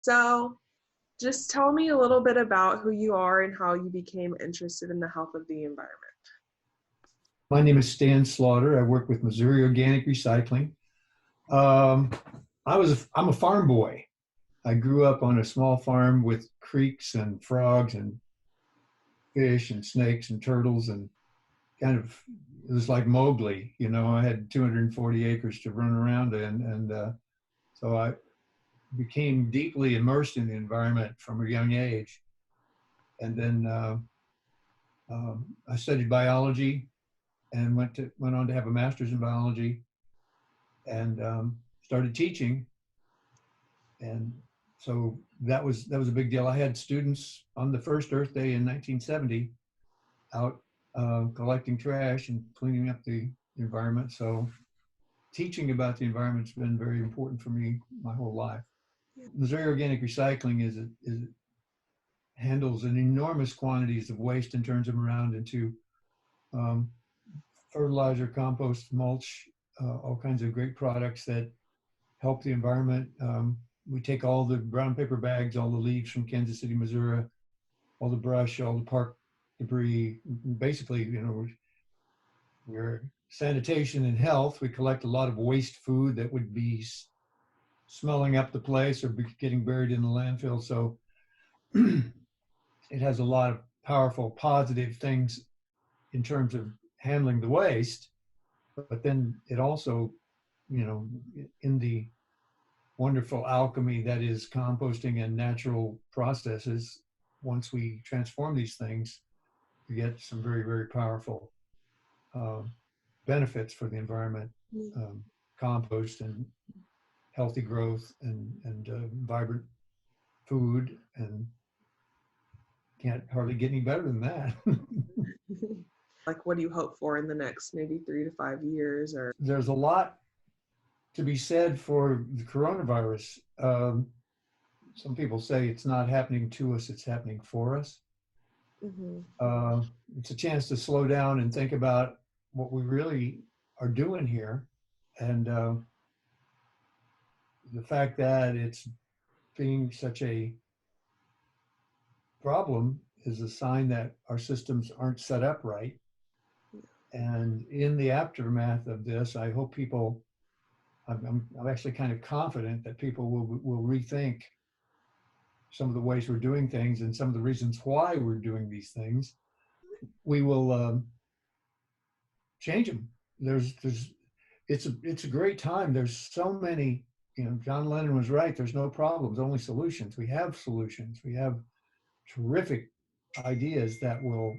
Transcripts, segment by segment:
So, just tell me a little bit about who you are and how you became interested in the health of the environment. My name is Stan Slaughter. I work with Missouri Organic Recycling. Um, I'm a farm boy. I grew up on a small farm with creeks and frogs and fish and snakes and turtles and kind of, it was like Mowgli. I had 240 acres to run around in. And so I became deeply immersed in the environment from a young age. And then I studied biology and went on to have a master's in biology and started teaching. And so that was a big deal. I had students on the first Earth Day in 1970 out collecting trash and cleaning up the environment. So teaching about the environment's been very important for me my whole life. Missouri Organic Recycling handles an enormous quantities of waste and turns them around into um, fertilizer, compost, mulch, all kinds of great products that help the environment. We take all the brown paper bags, all the leaves from Kansas City, Missouri, all the brush, all the park debris. Basically, we're sanitation and health. We collect a lot of waste food that would be smelling up the place or be getting buried in the landfill. So it has a lot of powerful, positive things in terms of handling the waste. But then it also, in the wonderful alchemy that is composting and natural processes, once we transform these things, we get some very, very powerful benefits for the environment. Compost and healthy growth and vibrant food, and can't hardly get any better than that. Like, what do you hope for in the next maybe 3 to 5 years? Or There's a lot to be said for the coronavirus. Some people say it's not happening to us, it's happening for us. It's a chance to slow down and think about what we really are doing here. And the fact that it's being such a problem is a sign that our systems aren't set up right. And in the aftermath of this, I hope people, I'm actually kind of confident that people will rethink some of the ways we're doing things and some of the reasons why we're doing these things. We will change them. It's a great time. There's so many, John Lennon was right. There's no problems, only solutions. We have solutions. We have terrific ideas that will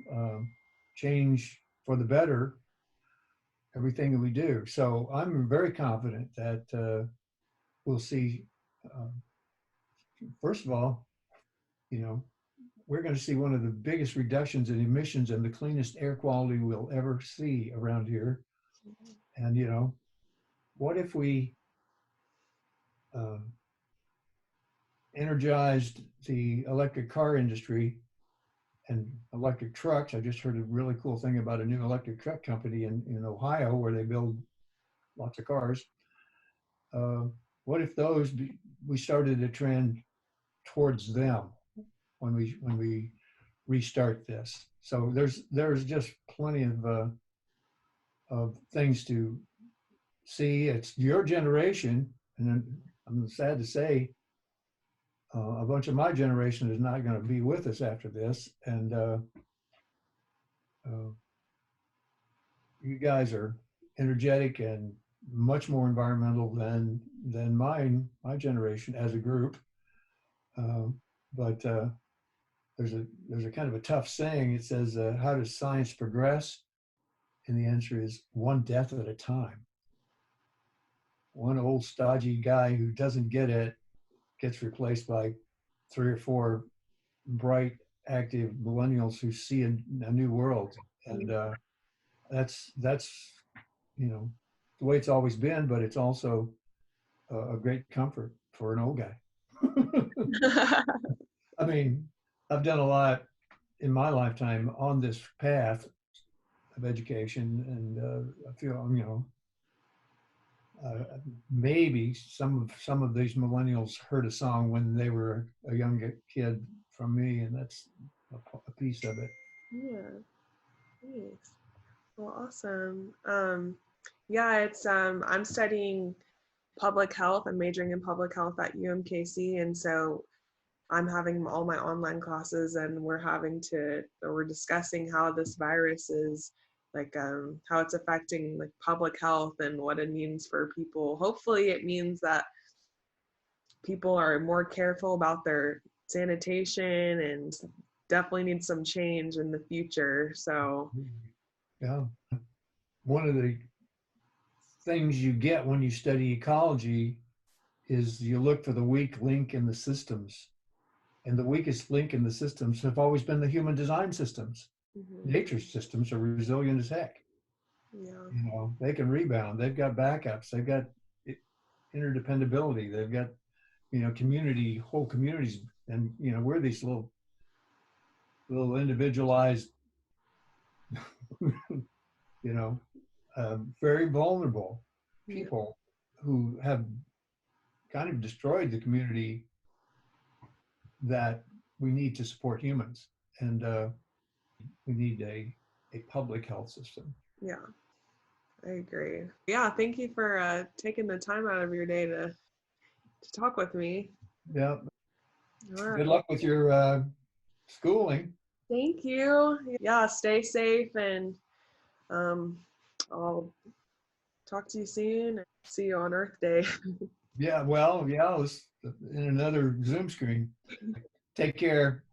change for the better everything that we do. So I'm very confident that we'll see, first of all, we're going to see one of the biggest reductions in emissions and the cleanest air quality we'll ever see around here. And, what if we energized the electric car industry and electric trucks? I just heard a really cool thing about a new electric truck company in Ohio where they build lots of cars. What if we started a trend towards them when we restart this? So there's just plenty of things to see. It's your generation, and I'm sad to say, a bunch of my generation is not going to be with us after this. And you guys are energetic and much more environmental than my generation as a group. But there's a kind of a tough saying. It says, how does science progress? And the answer is one death at a time. One old stodgy guy who doesn't get it gets replaced by 3 or 4 bright, active millennials who see a new world. And that's the way it's always been, but it's also a great comfort for an old guy. I mean, I've done a lot in my lifetime on this path of education, and I feel, maybe some of these millennials heard a song when they were a young kid from me, and that's a piece of it. Yeah, nice. Well, awesome. Yeah, it's I'm studying public health. I'm majoring in public health at UMKC, and so I'm having all my online classes, and we're discussing how this virus is like how it's affecting like public health and what it means for people. Hopefully, it means that people are more careful about their sanitation and definitely need some change in the future. So, Yeah. One of the things you get when you study ecology is you look for the weak link in the systems. And the weakest link in the systems have always been the human design systems. mhm, Nature's systems are resilient as heck. yeah, You know, they can rebound. They've got backups. They've got interdependability. They've got, whole communities. And, we're these little individualized, you know, very vulnerable yeah, people who have kind of destroyed the community that we need to support humans. And we need a public health system. yeah. I agree. Yeah, thank you for taking the time out of your day to talk with me. Yeah. All Good right. luck with your schooling. Thank you. Yeah, stay safe and um, I'll talk to you soon and see you on Earth Day. Yeah, well, yeah, let's in another Zoom screen. Take care.